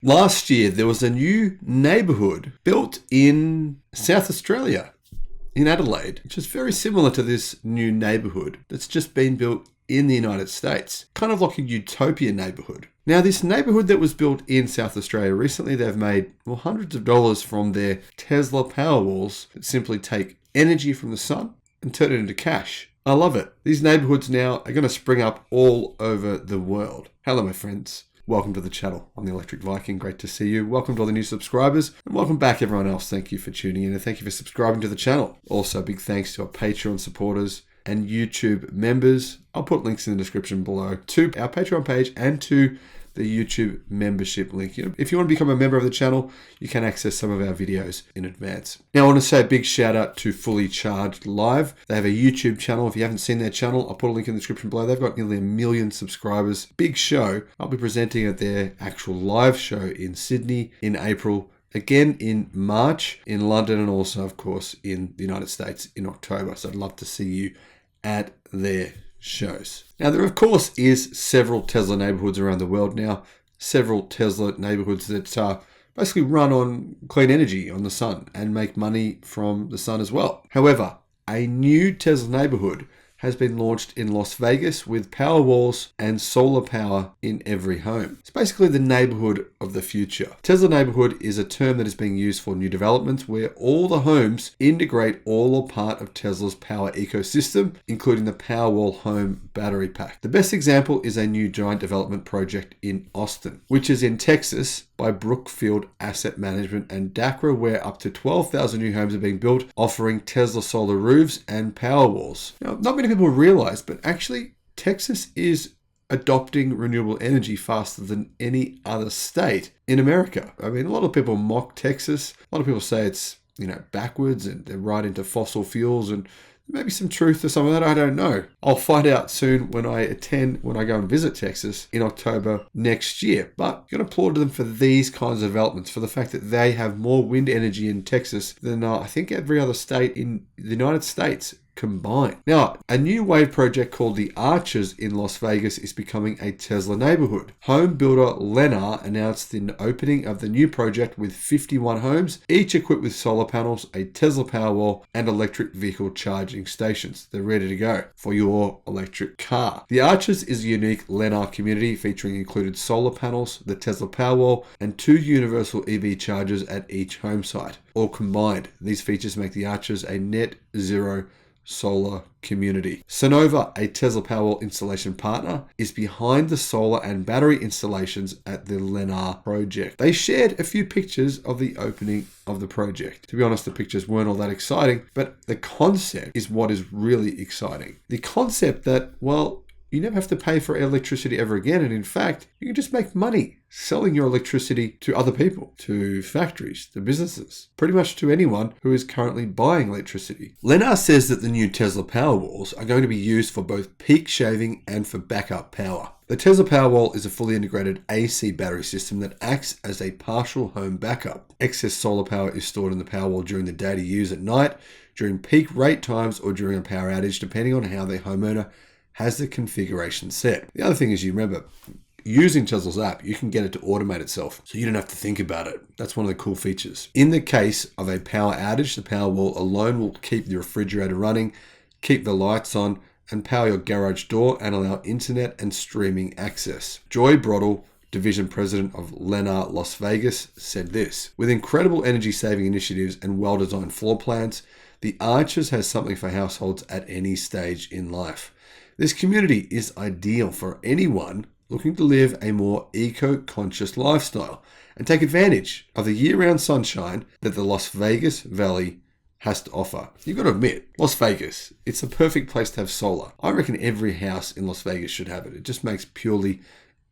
Last year, there was a new neighbourhood built in South Australia, in Adelaide, which is very similar to this new neighbourhood that's just been built in the United States, kind of like a utopia neighbourhood. Now, this neighbourhood that was built in South Australia recently, they've made hundreds of dollars from their Tesla Powerwalls that simply take energy from the sun and turn it into cash. I love it. These neighbourhoods now are going to spring up all over the world. Hello, my friends. Welcome to the channel. I'm the Electric Viking. Great to see you. Welcome to all the new subscribers. And welcome back, everyone else. Thank you for tuning in and thank you for subscribing to the channel. Also, big thanks to our Patreon supporters and YouTube members. I'll put links in the description below to our Patreon page and to the YouTube membership link. If you want to become a member of the channel, you can access some of our videos in advance. Now, I want to say a big shout out to Fully Charged Live. They have a YouTube channel. If you haven't seen their channel, I'll put a link in the description below. They've got nearly 1 million subscribers. Big show. I'll be presenting at their actual live show in Sydney in April. Again in March in London, and also, of course, in the United States in October. So I'd love to see you at their shows. Now, there, of course, is several Tesla neighborhoods around the world now. Several Tesla neighborhoods that basically run on clean energy on the sun and make money from the sun as well. However, a new Tesla neighborhood has been launched in Las Vegas with Powerwalls and solar power in every home. It's basically the neighborhood of the future. Tesla neighborhood is a term that is being used for new developments where all the homes integrate all or part of Tesla's power ecosystem, including the Powerwall home battery pack. The best example is a new giant development project in Austin, which is in Texas by Brookfield Asset Management and DACRA, where up to 12,000 new homes are being built, offering Tesla solar roofs and Powerwalls. Now, not many people realize, but actually Texas is adopting renewable energy faster than any other state in America. I mean, a lot of people mock Texas. A lot of people say it's, backwards and they're right into fossil fuels, and maybe some truth to some of that, I don't know. I'll find out soon when I go and visit Texas in October next year. But I'm going to applaud them for these kinds of developments, for the fact that they have more wind energy in Texas than I think every other state in the United States combined. Now, a new wave project called the Arches in Las Vegas is becoming a Tesla neighborhood. Home builder Lennar announced the opening of the new project with 51 homes, each equipped with solar panels, a Tesla Powerwall, and electric vehicle charging stations. They're ready to go for your electric car. The Arches is a unique Lennar community featuring included solar panels, the Tesla Powerwall, and 2 universal EV chargers at each home site. All combined, these features make the Arches a net zero solar community. Sonova, a Tesla Powerwall installation partner, is behind the solar and battery installations at the Lennar project. They shared a few pictures of the opening of the project. To be honest, the pictures weren't all that exciting, but the concept is what is really exciting. The concept that, well, you never have to pay for electricity ever again, and in fact, you can just make money selling your electricity to other people, to factories, to businesses, pretty much to anyone who is currently buying electricity. Lennar says that the new Tesla Powerwalls are going to be used for both peak shaving and for backup power. The Tesla Powerwall is a fully integrated AC battery system that acts as a partial home backup. Excess solar power is stored in the Powerwall during the day to use at night, during peak rate times, or during a power outage, depending on how the homeowner has the configuration set. The other thing is, you remember, using Tesla's app, you can get it to automate itself, so you don't have to think about it. That's one of the cool features. In the case of a power outage, the Powerwall alone will keep the refrigerator running, keep the lights on, and power your garage door and allow internet and streaming access. Joy Brodel, division president of Lennar Las Vegas, said this: "With incredible energy saving initiatives and well-designed floor plans, the Arches has something for households at any stage in life. This community is ideal for anyone looking to live a more eco-conscious lifestyle and take advantage of the year-round sunshine that the Las Vegas Valley has to offer." You've got to admit, Las Vegas, it's a perfect place to have solar. I reckon every house in Las Vegas should have it. It just makes purely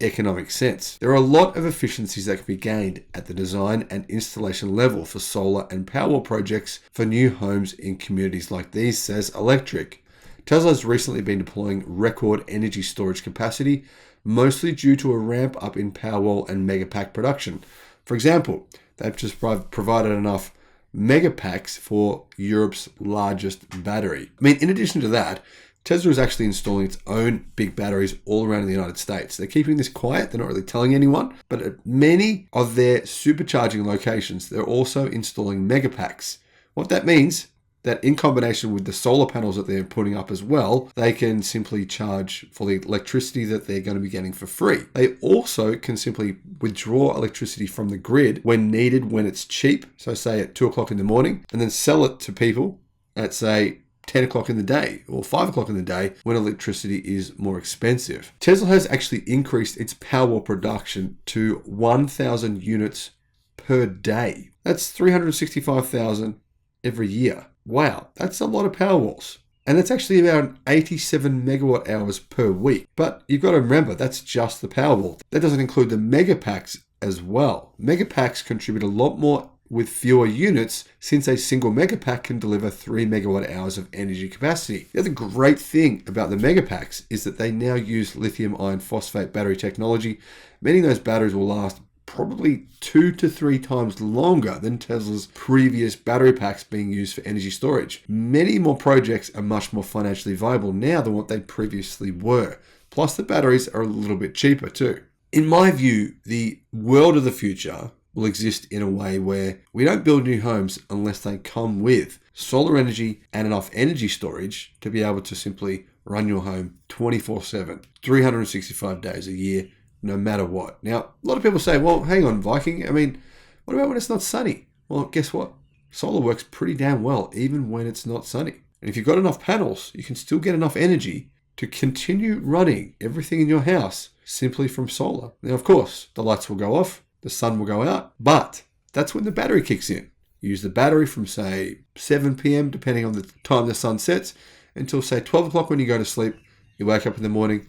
economic sense. There are a lot of efficiencies that can be gained at the design and installation level for solar and Powerwall projects for new homes in communities like these, says Electric. Tesla has recently been deploying record energy storage capacity, mostly due to a ramp up in Powerwall and Megapack production. For example, they've just provided enough Megapacks for Europe's largest battery. I mean, in addition to that, Tesla is actually installing its own big batteries all around the United States. They're keeping this quiet. They're not really telling anyone. But at many of their supercharging locations, they're also installing megapacks. What that means, that in combination with the solar panels that they're putting up as well, they can simply charge for the electricity that they're going to be getting for free. They also can simply withdraw electricity from the grid when needed, when it's cheap. So say at 2 o'clock in the morning, and then sell it to people at say 10 o'clock in the day or 5 o'clock in the day when electricity is more expensive. Tesla has actually increased its Powerwall production to 1,000 units per day. That's 365,000 every year. Wow, that's a lot of Powerwalls. And it's actually around 87 megawatt hours per week. But you've got to remember, that's just the Powerwall. That doesn't include the Megapacks as well. Megapacks contribute a lot more with fewer units, since a single Megapack can deliver 3 megawatt hours of energy capacity. The other great thing about the Megapacks is that they now use lithium iron phosphate battery technology, meaning those batteries will last probably 2 to 3 times longer than Tesla's previous battery packs being used for energy storage. Many more projects are much more financially viable now than what they previously were. Plus the batteries are a little bit cheaper too. In my view, the world of the future will exist in a way where we don't build new homes unless they come with solar energy and enough energy storage to be able to simply run your home 24/7, 365 days a year, no matter what. Now, a lot of people say, well, hang on, Viking. I mean, what about when it's not sunny? Well, guess what? Solar works pretty damn well, even when it's not sunny. And if you've got enough panels, you can still get enough energy to continue running everything in your house simply from solar. Now, of course, the lights will go off, the sun will go out, but that's when the battery kicks in. You use the battery from, say, 7 p.m., depending on the time the sun sets, until, say, 12 o'clock when you go to sleep. You wake up in the morning,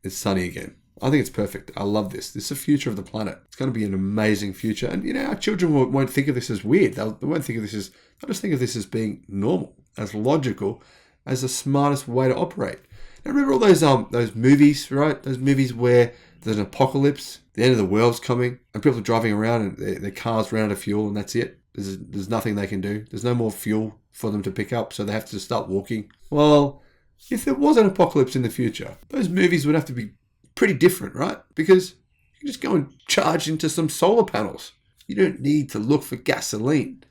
it's sunny again. I think it's perfect. I love this. This is the future of the planet. It's going to be an amazing future. And, our children won't think of this as weird. They won't think of this as, they'll just think of this as being normal, as logical, as the smartest way to operate. Now, remember all those movies, right? Those movies where there's an apocalypse, the end of the world's coming, and people are driving around and their cars run out of fuel, and that's it. There's nothing they can do. There's no more fuel for them to pick up, so they have to start walking. Well, if there was an apocalypse in the future, those movies would have to be pretty different, right? Because you can just go and charge into some solar panels. You don't need to look for gasoline.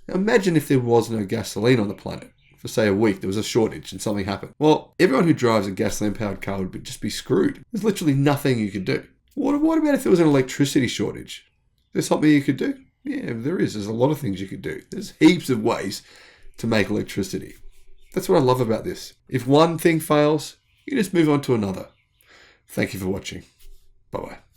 Now imagine if there was no gasoline on the planet. For say a week, there was a shortage and something happened. Well, everyone who drives a gasoline-powered car would just be screwed. There's literally nothing you could do. What about if there was an electricity shortage? There's something you could do? Yeah, there is. There's a lot of things you could do. There's heaps of ways to make electricity. That's what I love about this. If one thing fails, you just move on to another. Thank you for watching. Bye-bye.